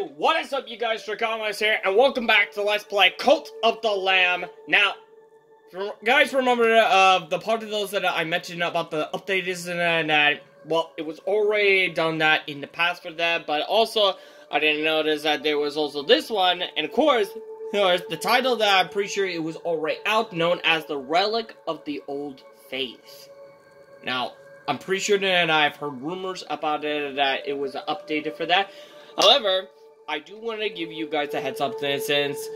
what is up, you guys? Draconimus here, and welcome back to Let's Play Cult of the Lamb. Now, guys, remember the part of those that I mentioned about the updates and that, well, it was already done that in the past for that, but also, I didn't notice that there was also this one, and of course, the title that I'm pretty sure it was already out, known as The Relic of the Old Faith. Now, I'm pretty sure that I've heard rumors about it, that it was updated for that. However, I do want to give you guys a heads up since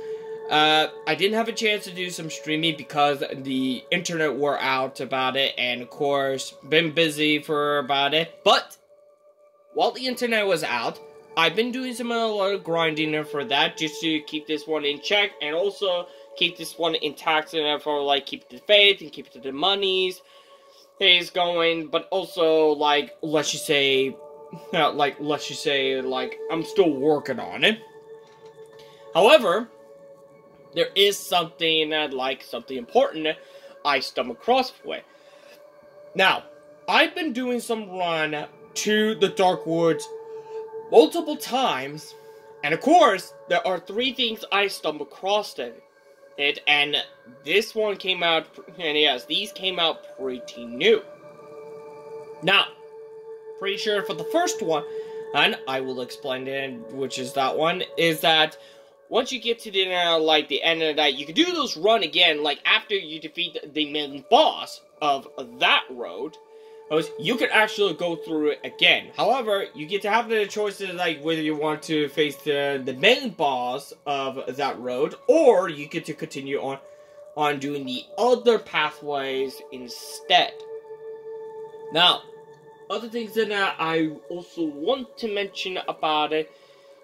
I didn't have a chance to do some streaming because the internet wore out about it, and of course, been busy for about it. But while the internet was out, I've been doing a lot of grinding for that, just to keep this one in check, and also keep this one intact, and for like keep the faith and keep the monies is going, but also like let's just say I'm still working on it. However, there is something something important I stumbled across with. Now, I've been doing some run to the Dark Woods multiple times, and of course, there are 3 things I stumbled across it, and this one came out, and yes, these came out pretty new. Now, pretty sure for the first one, and I will explain it, which is that one, is that once you get to the end of that, you can do those run again, like after you defeat the main boss of that road. You can actually go through it again. However, you get to have the choices like whether you want to face the main boss of that road, or you get to continue on doing the other pathways instead. Now, other things that I also want to mention about it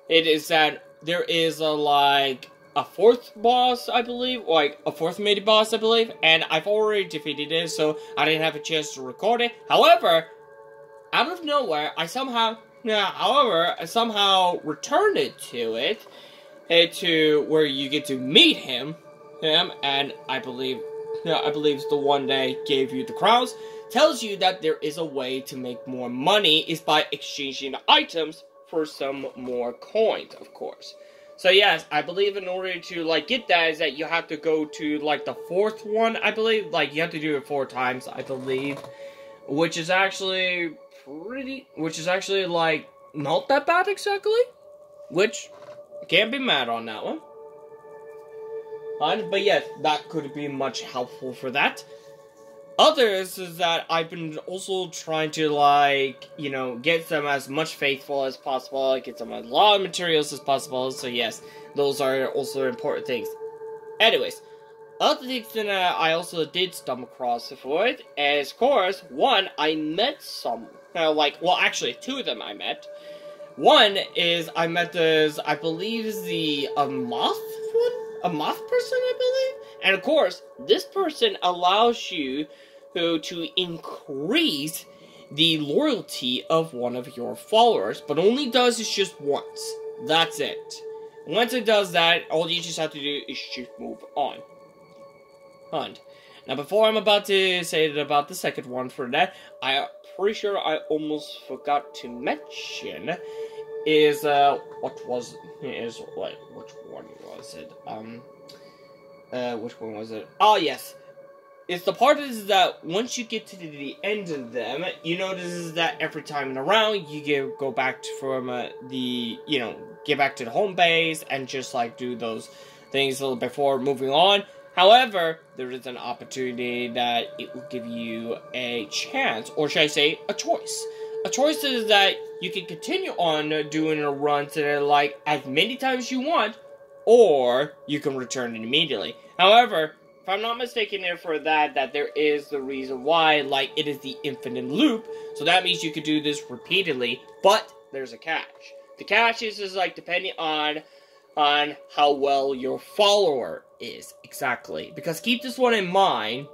is that there is a 4th boss, I believe, like a 4th mini boss, I believe, and I've already defeated it, so I didn't have a chance to record it. However, out of nowhere, I somehow returned it to where you get to meet him, and I believe it's the one that gave you the crowns, tells you that there is a way to make more money is by exchanging the items for some more coins, of course. So yes, I believe in order to get that is that you have to go to the 4th one, I believe. You have to do it 4 times, I believe, which is actually not that bad exactly, which can't be mad on that one. But yes, that could be much helpful for that. Others is that I've been also trying to get them as much faithful as possible, get them as lot of materials as possible, so yes, those are also important things. Anyways, other things that I also did stumble across for it is, of course, one, I met some, actually 2 of them I met. One is, I met this, I believe is a moth person, I believe? And of course, this person allows you to increase the loyalty of one of your followers, but only does it just once. That's it. Once it does that, all you just have to do is just move on. Now, before I'm about to say about the second one for that, I'm pretty sure I almost forgot to mention is, which one was it? Oh, yes. It's the part is that once you get to the end of them, you notice that every time in a round, you go back get back to the home base and just, do those things before moving on. However, there is an opportunity that it will give you a chance, or should I say, a choice. A choice is that you can continue on doing a run to as many times as you want, or you can return it immediately. However, if I'm not mistaken for that there is the reason why, it is the infinite loop, so that means you could do this repeatedly, but there's a catch. The catch is depending on how well your follower is, exactly. Because keep this one in mind,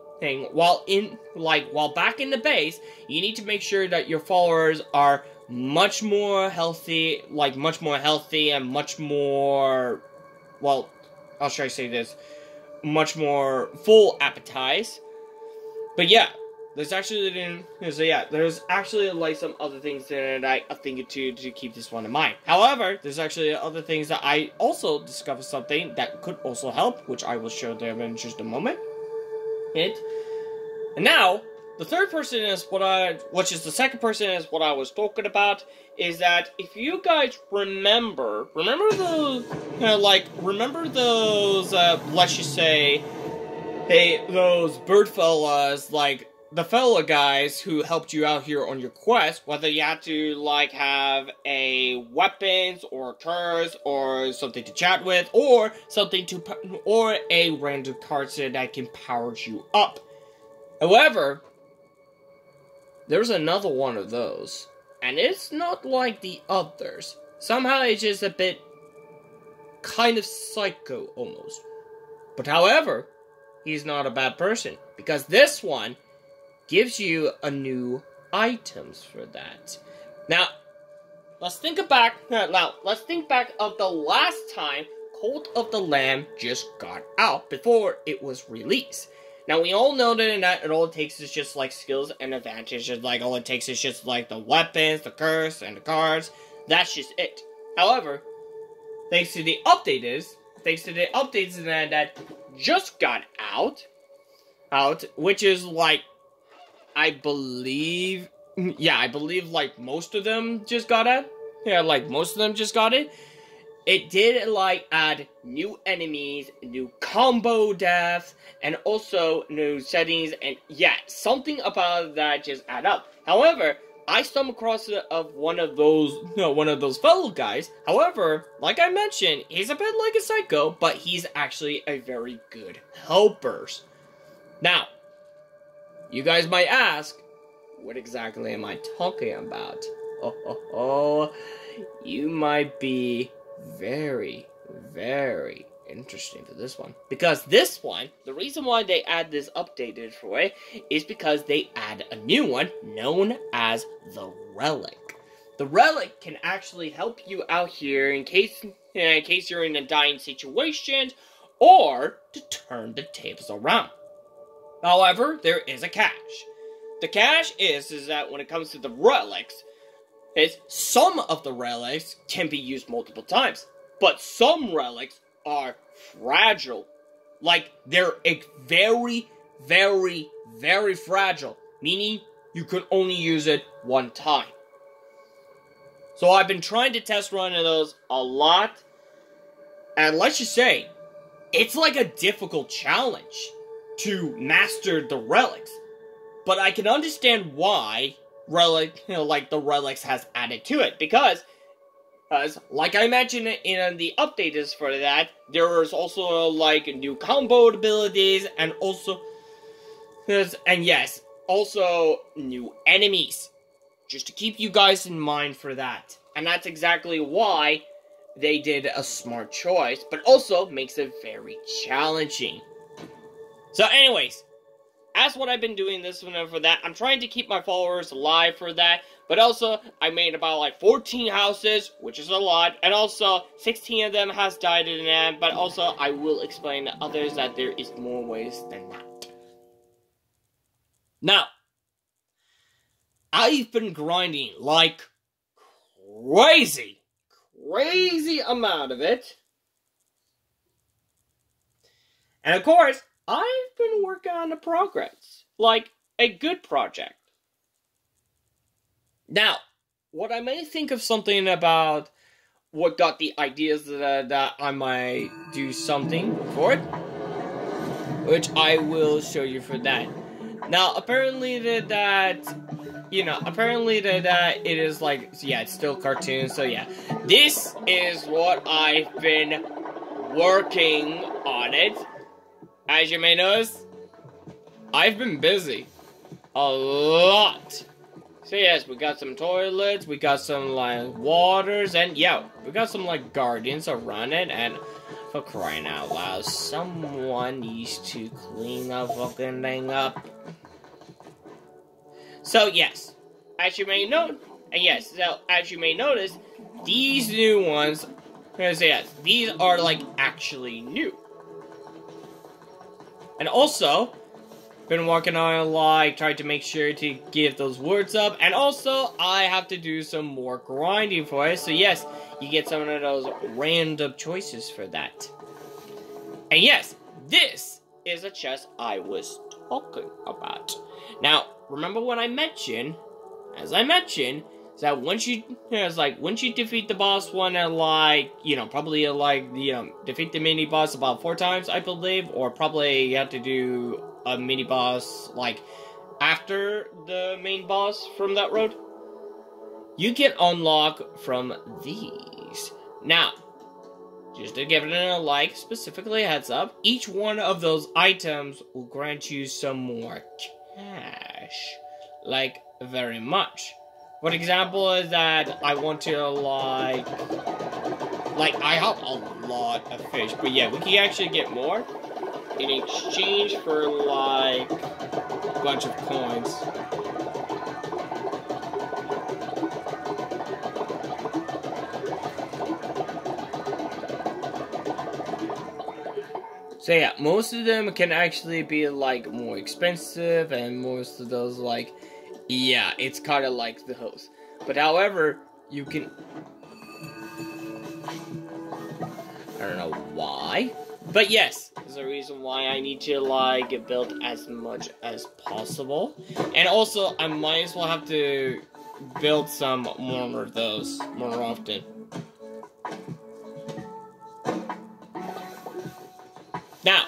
while back in the base, you need to make sure that your followers are much more healthy, and much more, well, how should I say this? Much more full appetite. But yeah, there's actually there's actually like some other things that I think to keep this one in mind. However, there's actually other things that I also discovered something that could also help, which I will show them in just a moment. And now, the third person is which is the second person is what I was talking about, is that if you guys remember those, remember those, let's just say, hey, those bird fellas, like, the fella guys who helped you out here on your quest, whether you had to, like, have a weapons, or cars, or something to chat with, or or a random card set that can power you up. However, there's another one of those, and it's not like the others. Somehow it's just a bit kind of psycho, almost. But however, he's not a bad person, because this one gives you a new items for that. Now, let's think back of the last time Cult of the Lamb just got out, before it was released. Now, we all know that all it takes is just, like, skills and advantages. Like, all it takes is just, like, the weapons, the curse, and the cards. That's just it. However, thanks to the updates that just got out, which is, like, I believe, like, most of them just got it. Yeah, like, most of them just got it. It did, like, add new enemies, new combo deaths, and also new settings, and yeah, something about that just add up. However, I stumbled across one of those fellow guys. However, like I mentioned, he's a bit like a psycho, but he's actually a very good helper. Now, you guys might ask, what exactly am I talking about? You might be very, very interesting for this one. Because this one, the reason why they add this updated for it is because they add a new one known as the Relic. The Relic can actually help you out here in case you're in a dying situation, or to turn the tables around. However, there is a catch. The catch is that when it comes to the relics, some of the relics can be used multiple times, but some relics are fragile. Like, they're very, very, very fragile, meaning you could only use it one time. So I've been trying to test run those a lot, and let's just say, it's like a difficult challenge to master the relics. But I can understand why the relics has added to it, because like I mentioned in the updates for that, there is also like new combo abilities, and also also new enemies, just to keep you guys in mind for that. And that's exactly why they did a smart choice, but also makes it very challenging. So anyways, that's what I've been doing this one for that. I'm trying to keep my followers alive for that. But also, I made about like 14 houses, which is a lot. And also, 16 of them has died in the end. But also, I will explain to others that there is more ways than that. Now, I've been grinding like crazy. Crazy amount of it. And of course, I've been working on the progress, like a good project. Now, what I may think of something about what got the ideas that I might do something for it, which I will show you for that. Now, apparently that it is like, yeah, it's still cartoon, so yeah. This is what I've been working on it. As you may notice, I've been busy. A lot. So yes, we got some toilets, we got some, like, waters, and yeah, we got some, like, guardians around it, and for crying out loud, someone needs to clean the fucking thing up. So yes, as you may notice, these new ones, yes, these are, like, actually new. And also, been working on, like, trying to make sure to give those words up. And also, I have to do some more grinding for it. So yes, you get some of those random choices for that. And yes, this is a chest I was talking about. Now, remember when I mentioned, as I mentioned, is that once you, once you defeat the boss one at, like, probably, defeat the mini boss about 4 times, I believe, or probably you have to do a mini boss, like, after the main boss from that road, you can unlock from these. Now, just to give it a like, specifically a heads up, each one of those items will grant you some more cash. Like, very much. For example, is that I want to, like, I have a lot of fish, but yeah, we can actually get more in exchange for, like, a bunch of coins. So yeah, most of them can actually be, like, more expensive, and most of those, like, yeah, it's kind of like the host. But however, you can... I don't know why. But yes, there's a reason why I need to, like, build as much as possible. And also, I might as well have to build some more of those more often. Now,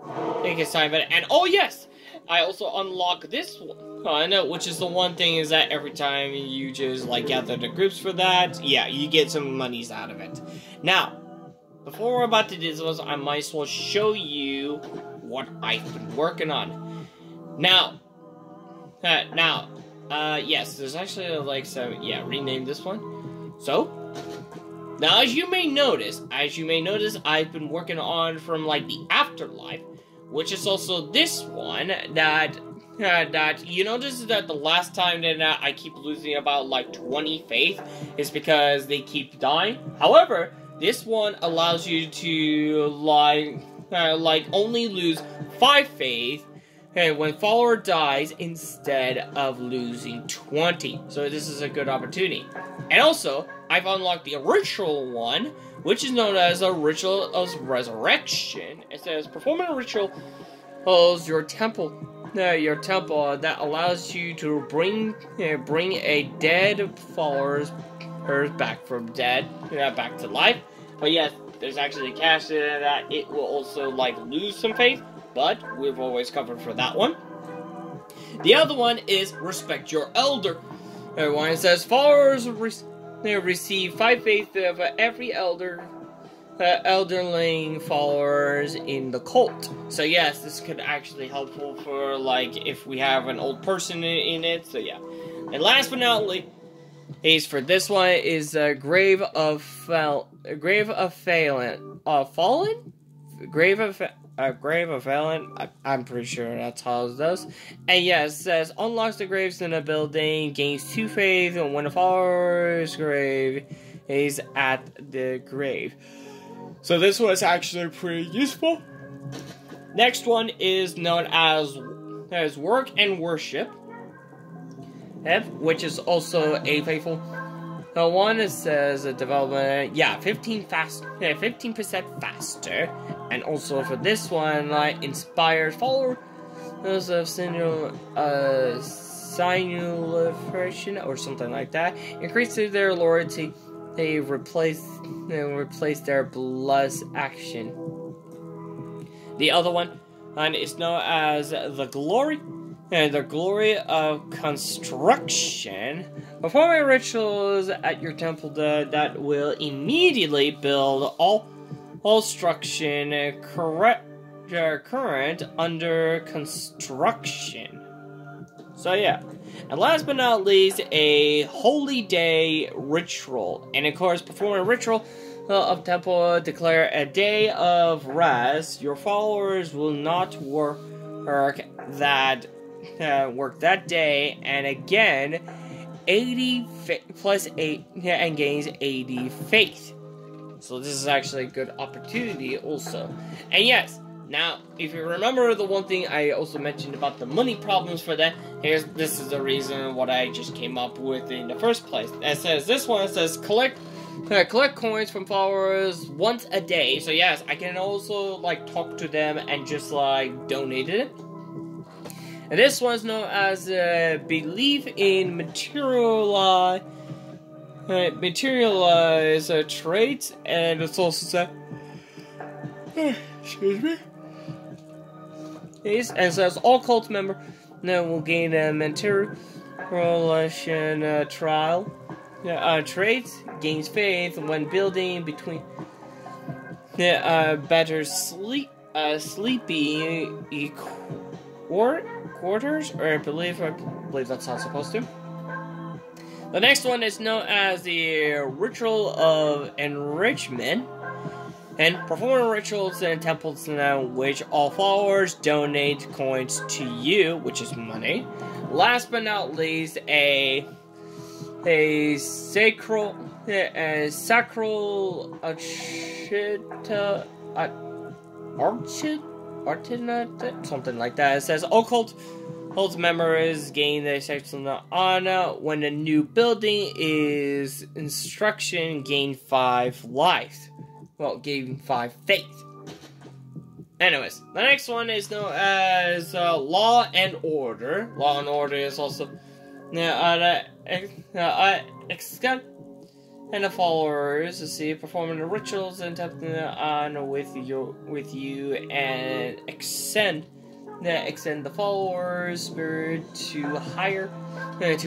I think it's time for it. And oh yes, I also unlock this one, which is the one thing is that every time you just, like, gather the groups for that, yeah, you get some monies out of it. Now, before we're about to do this, I might as well show you what I've been working on. Now, yes, there's actually, like, some, yeah, rename this one. So, now as you may notice, I've been working on from, like, the Afterlife, which is also this one, that you notice that the last time that I keep losing about, like, 20 faith is because they keep dying. However, this one allows you to, like, only lose 5 faith when follower dies instead of losing 20. So this is a good opportunity. And also, I've unlocked the ritual one, which is known as a ritual of resurrection. It says, perform a ritual of your temple that allows you to bring a dead follower's back from dead, back to life. But yes, there's actually cash in that it will also, like, lose some faith, but we've always covered for that one. The other one is respect your elder. One says followers receive 5 faith of every elderling followers in the cult. So yes, this could actually helpful for, like, if we have an old person in it. So yeah. And last but not least, for this one is Grave of Fallen. I'm pretty sure that's how it does. And yes, it says unlocks the graves in a building, gains 2 faith, and when a follower's grave is at the grave. So this was actually pretty useful. Next one is known as Work and Worship, which is also a faithful. The one that says development, 15% faster, and also for this one, like, inspired followers of simulation or something like that, increases their loyalty. They replace their plus action. The other one is known as the glory. And the glory of construction. Performing rituals at your temple that will immediately build all structure current under construction. So yeah. And last but not least, a holy day ritual. And of course, perform a ritual of temple, declare a day of rest. Your followers will not work that day, and again 80 plus 8 and gains 80 faith. So this is actually a good opportunity also. And yes, Now, if you remember the one thing I also mentioned about the money problems for that, this is the reason what I just came up with in the first place. It says, this one says, collect coins from followers once a day. So yes, I can also, like, talk to them and just, like, donate it. And this one's known as, believe in materialize traits, and it's also said, excuse me. And says all cult members will gain a materialization trial traits, gains faith when building between better sleepy quarters, or I believe that's how it's supposed to. The next one is known as the Ritual of Enrichment. And perform rituals in temples now, which all followers donate coins to you, which is money. Last but not least, a sacral archita, something like that. It says occult members gain the sacral honor when a new building is instruction, gain 5 life. Well, gain 5 faith. Anyways, the next one is known as Law and Order. Law and Order is also extent and the followers performing the rituals and tapping on with you and extend the followers' spirit to higher place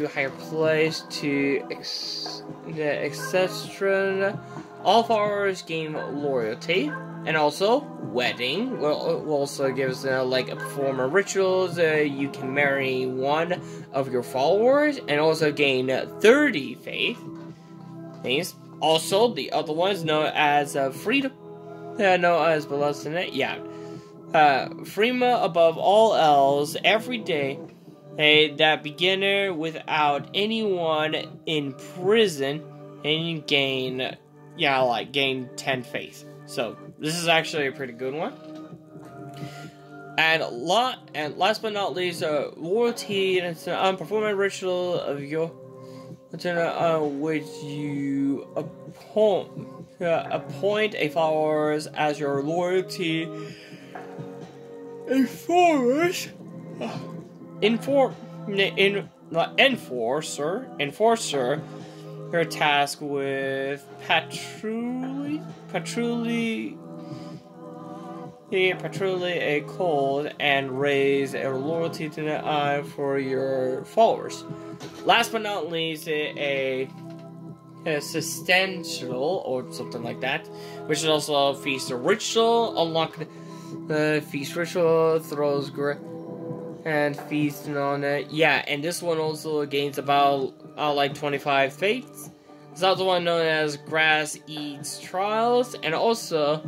etc. All followers gain loyalty, and also wedding will also gives like a performer rituals. You can marry one of your followers, and also gain 30 faith. Also, the other one is known as freedom. Known as Below-Senate. Freema above all else every day. That beginner without anyone in prison, and you gain 10 faith. So this is actually a pretty good one. And last but not least, loyalty and performing ritual of your which you appoint a followers as your loyalty enforcer. Her task with patrolling a code and raise a loyalty to the eye for your followers. Last but not least, a substantial or something like that, which is also a feast ritual. Unlock the feast ritual, throws and feasting on it. Yeah, and this one also gains about 25 faiths. It's the one known as Grass Eats Trials, and also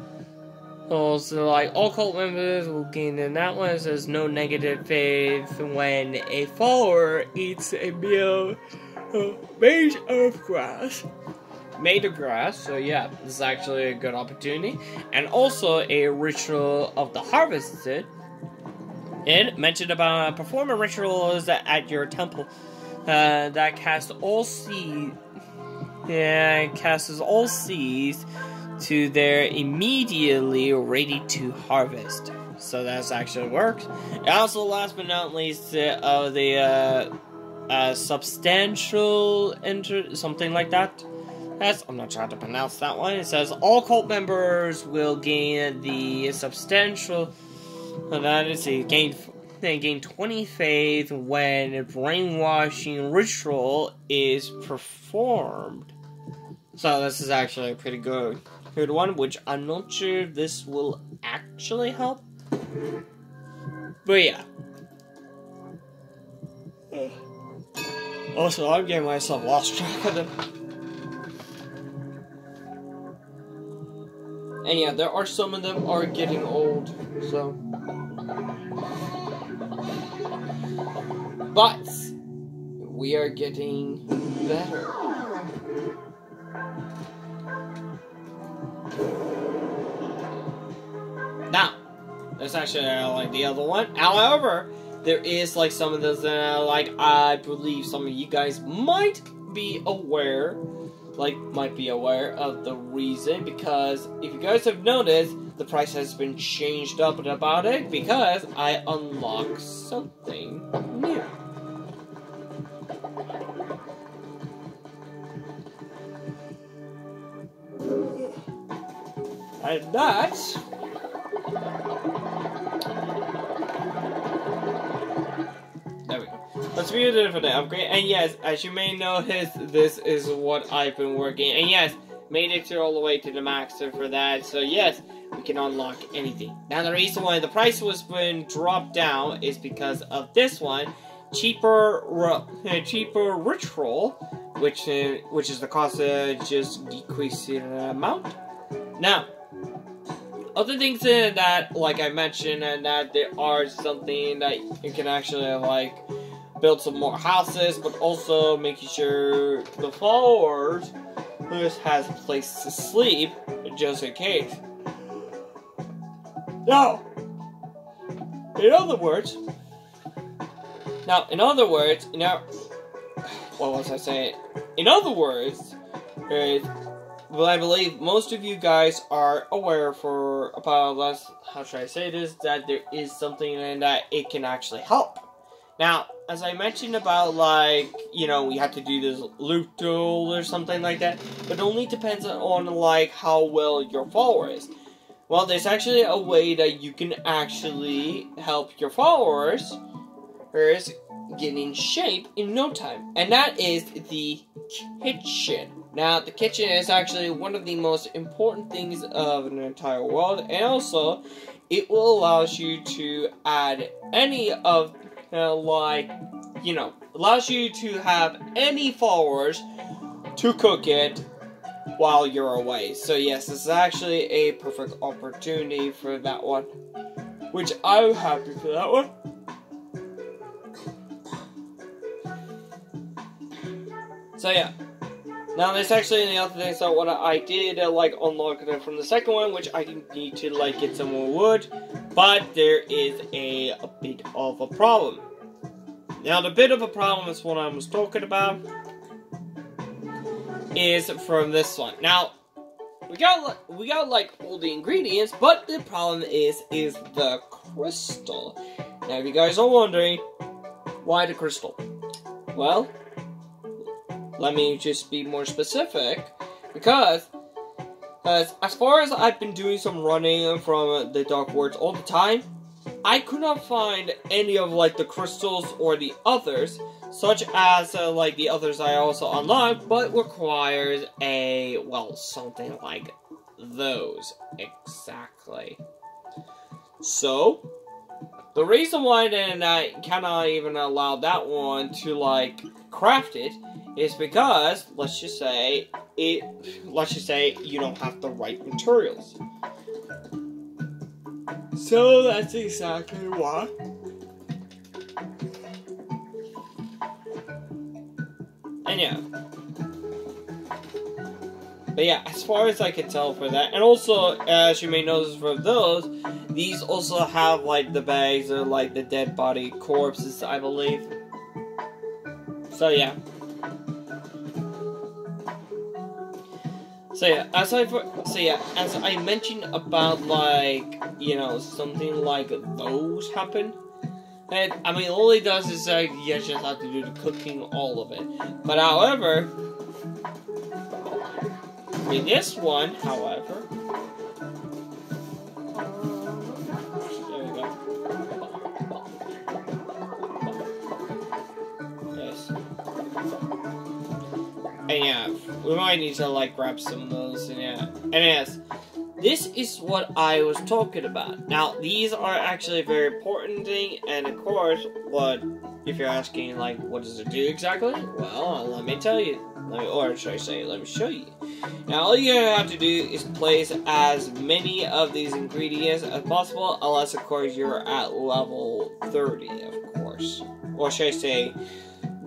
like all cult members will gain in that one. It says no negative faith when a follower eats a meal made of grass. So yeah, this is actually a good opportunity. And also a ritual of the harvested. It mentioned about performing rituals at your temple that casts all seeds to their immediately ready to harvest. So that's actually works. And also, last but not least, the substantial something like that. I'm not trying to pronounce that one. It says all cult members will gain the substantial. That is gain 20 faith when a brainwashing ritual is performed. So this is actually a pretty good one, which I'm not sure if this will actually help. But yeah. Also, I'm getting myself lost track of them. And yeah, there are some of them are getting old, so. But we are getting better. Now, That's actually like the other one. However, there is like some of those like I believe some of you guys might be aware of the reason, because if you guys have noticed, the price has been changed up about it because I unlocked something new. And that's there we go. Let's view the different upgrade. And yes, as you may notice, this is what I've been working. And yes, made it all the way to the max for that. So yes, we can unlock anything. Now the reason why the price was been dropped down is because of this one, cheaper ritual, which is the cost of just decreasing amount. Now, other things that, like I mentioned, and that there are something that you can actually like build some more houses, but also making sure the followers has a place to sleep, just in case. Now, in other words, what was I saying? In other words, well, I believe most of you guys are aware about this, how should I say this, that there is something in that it can actually help. Now, as I mentioned about, like, you know, we have to do this loot duel or something like that, but it only depends on, like, how well your follower is. Well, there's actually a way that you can actually help your followers get in shape in no time, and that is the kitchen. Now, the kitchen is actually one of the most important things of an entire world, and also, it will allow you to add any of, allows you to have any followers to cook it while you're away. So yes, this is actually a perfect opportunity for that one, which I'm happy for that one. So yeah. Now there's actually the other thing, so what I did, unlock it from the second one, which I need to, get some more wood, but there is a bit of a problem. Now the bit of a problem is what I was talking about, is from this one. Now, we got all the ingredients, but the problem is the crystal. Now if you guys are wondering, why the crystal? Well, let me just be more specific, because as far as I've been doing some running from the Dark Words all the time, I could not find any of the crystals or the others, such as the others I also unlocked, but requires something like those exactly. So the reason why then I cannot even allow that one to craft it is because, let's just say you don't have the right materials. So that's exactly why. And yeah. But yeah, as far as I can tell for that, and also, as you may notice for those, these also have the bags or the dead body corpses, I believe. So yeah. So yeah, as I mentioned about something like those happen, and I mean all it does is you just have to do the cooking, all of it. But however, in this one, however, there we go. Yes. And yeah, we might need to grab some of those, and yeah. And yes, this is what I was talking about. Now, these are actually a very important thing, and of course, if you're asking, what does it do exactly? Well, let me tell you. Or should I say, let me show you. Now, all you have to do is place as many of these ingredients as possible, unless, of course, you're at level 30, of course. Or should I say,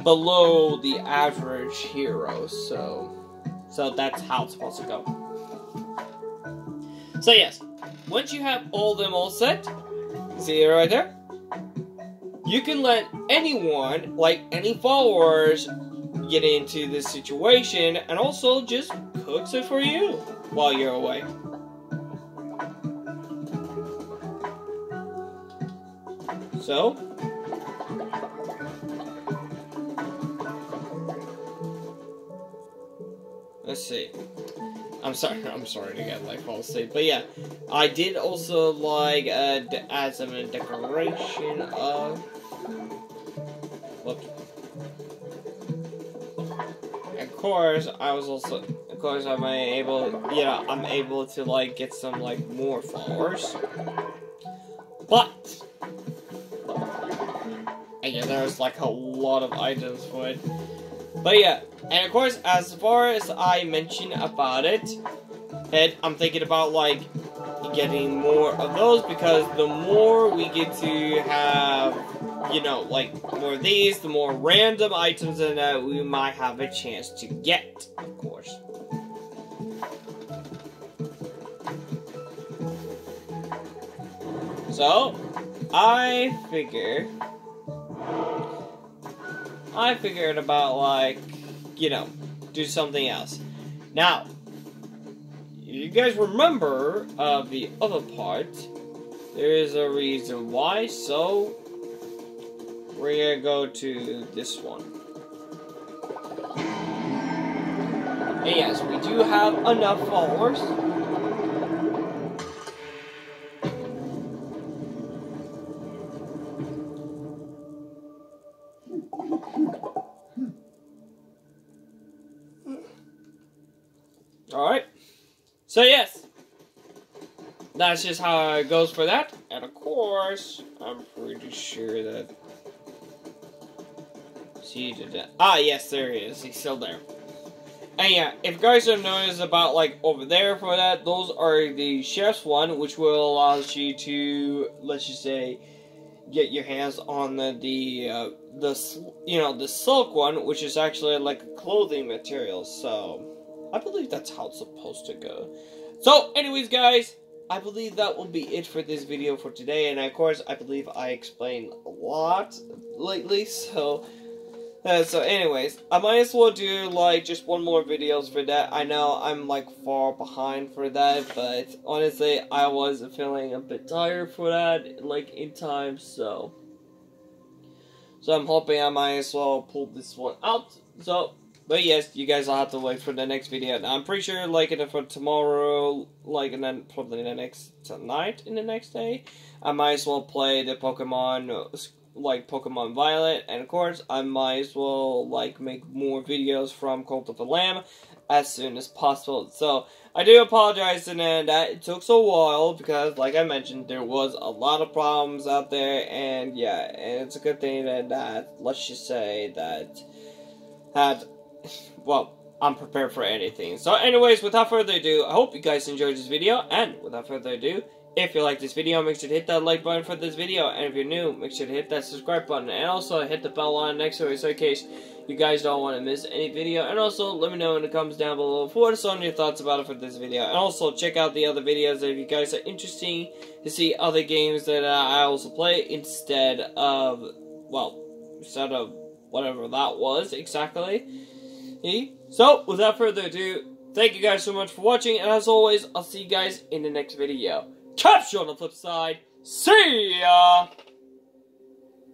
below the average hero, so that's how it's supposed to go. So yes, once you have all them all set, See it right there? You can let anyone, like any followers, get into this situation and also just cooks it for you while you're away. So, let's see. I'm sorry to get like false asleep, but yeah, I did also like add some decoration of. Whoops. Of course, I'm able to like get some like more followers, but yeah, there's like a lot of items for it. But yeah, and of course, as far as I mentioned about it, and I'm thinking about like getting more of those, because the more we get to have, you know, like more of these, the more random items that we might have a chance to get, of course. So, I figured about, like, you know, do something else. Now, you guys remember the other part. There is a reason why, so we're gonna go to this one. And yes, we do have enough followers. Alright, so yes, that's just how it goes for that, and of course, I'm pretty sure that, yes, there he is, he's still there. And yeah, if you guys don't notice about, like, over there for that, those are the chef's one, which will allow you to, let's just say, get your hands on the silk one, which is actually like a clothing material, so I believe that's how it's supposed to go. So, anyways, guys, I believe that will be it for this video for today. And, of course, I believe I explained a lot lately. So anyways, I might as well do, like, just one more videos for that. I know I'm, like, far behind for that. But, honestly, I was feeling a bit tired for that, like, in time. So I'm hoping I might as well pull this one out. So, but yes, you guys will have to wait for the next video. Now, I'm pretty sure, like, for tomorrow, like, and then probably the next night in the next day, I might as well play the Pokemon, like, Pokemon Violet. And, of course, I might as well, like, make more videos from Cult of the Lamb as soon as possible. So, I do apologize, and that it took so while, because, like I mentioned, there was a lot of problems out there, and, yeah, and it's a good thing that let's just say, well, I'm prepared for anything. So anyways, without further ado, I hope you guys enjoyed this video, and without further ado, if you like this video, make sure to hit that like button for this video, and if you're new, make sure to hit that subscribe button, and also hit the bell on next to it, so in case you guys don't want to miss any video, and also let me know in the comments down below what are some of your thoughts about it for this video, and also check out the other videos if you guys are interested to see other games that I also play instead of whatever that was exactly. So, without further ado, thank you guys so much for watching, and as always, I'll see you guys in the next video. Catch you on the flip side. See ya!